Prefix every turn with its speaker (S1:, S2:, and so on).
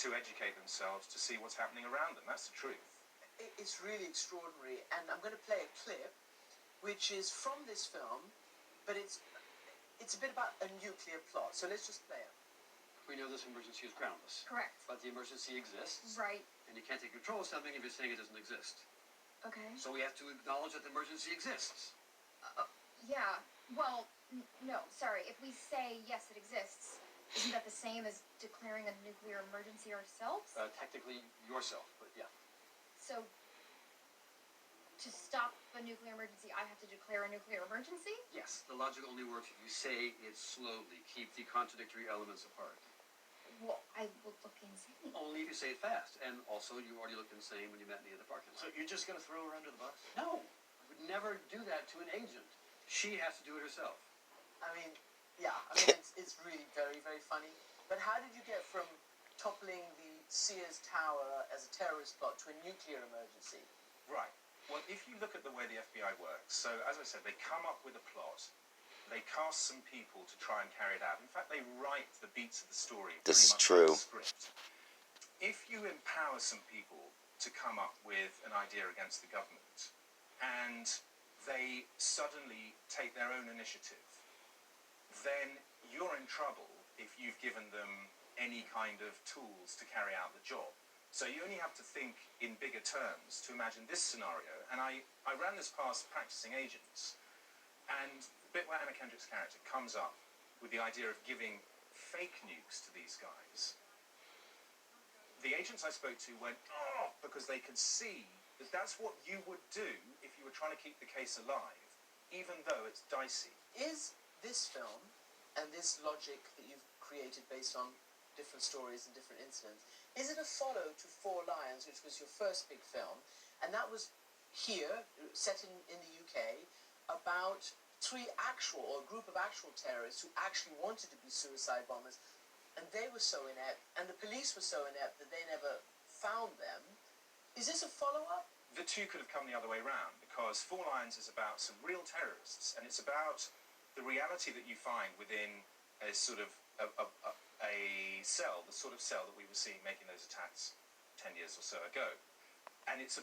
S1: to educate themselves, to see what's happening around them. That's the truth.
S2: It's really extraordinary, and I'm going to play a clip which is from this film, but it's a bit about a nuclear plot. So let's just play it.
S3: We know this emergency is groundless.
S4: Correct.
S3: But the emergency exists.
S4: Right.
S3: And you can't take control of something if you're saying it doesn't exist.
S4: Okay.
S3: So we have to acknowledge that the emergency exists.
S4: Yeah. Well, no, sorry. If we say, yes, it exists, isn't that the same as declaring a nuclear emergency ourselves?
S3: Technically, yourself, but yeah.
S4: So, to stop a nuclear emergency, I have to declare a nuclear emergency?
S3: Yes, the logic only works if you say it slowly. Keep the contradictory elements apart.
S4: Well, I will look insane.
S3: Only if you say it fast. And also, you already looked insane when you met me in the parking lot.
S5: So you're just going to throw her under the bus?
S3: No, I would never do that to an agent. She has to do it herself.
S2: I mean, yeah, it's really very, very funny. But how did you get from toppling the Sears Tower as a terrorist plot to a nuclear emergency?
S1: Right. Well, if you look at the way the FBI works, so as I said, they come up with a plot, they cast some people to try and carry it out. In fact, they write the beats of the story.
S6: This is
S1: pretty much
S6: true.
S1: like a script. If you empower some people to come up with an idea against the government, and they suddenly take their own initiative, then you're in trouble if you've given them any kind of tools to carry out the job. So you only have to think in bigger terms to imagine this scenario. And I ran this past practicing agents, and the bit where Anna Kendrick's character comes up with the idea of giving fake nukes to these guys, the agents I spoke to went, oh, because they could see that that's what you would do if you were trying to keep the case alive, even though it's dicey.
S2: Is this film and this logic that you've created based on different stories and different incidents, is it a follow to Four Lions, which was your first big film, and that was here, set in the UK, about a group of actual terrorists who actually wanted to be suicide bombers, and they were so inept, and the police were so inept that they never found them. Is this a follow-up?
S1: The two could have come the other way round, because Four Lions is about some real terrorists, and it's about the reality that you find within a sort of a cell, the sort of cell that we were seeing making those attacks 10 years or so ago. And it's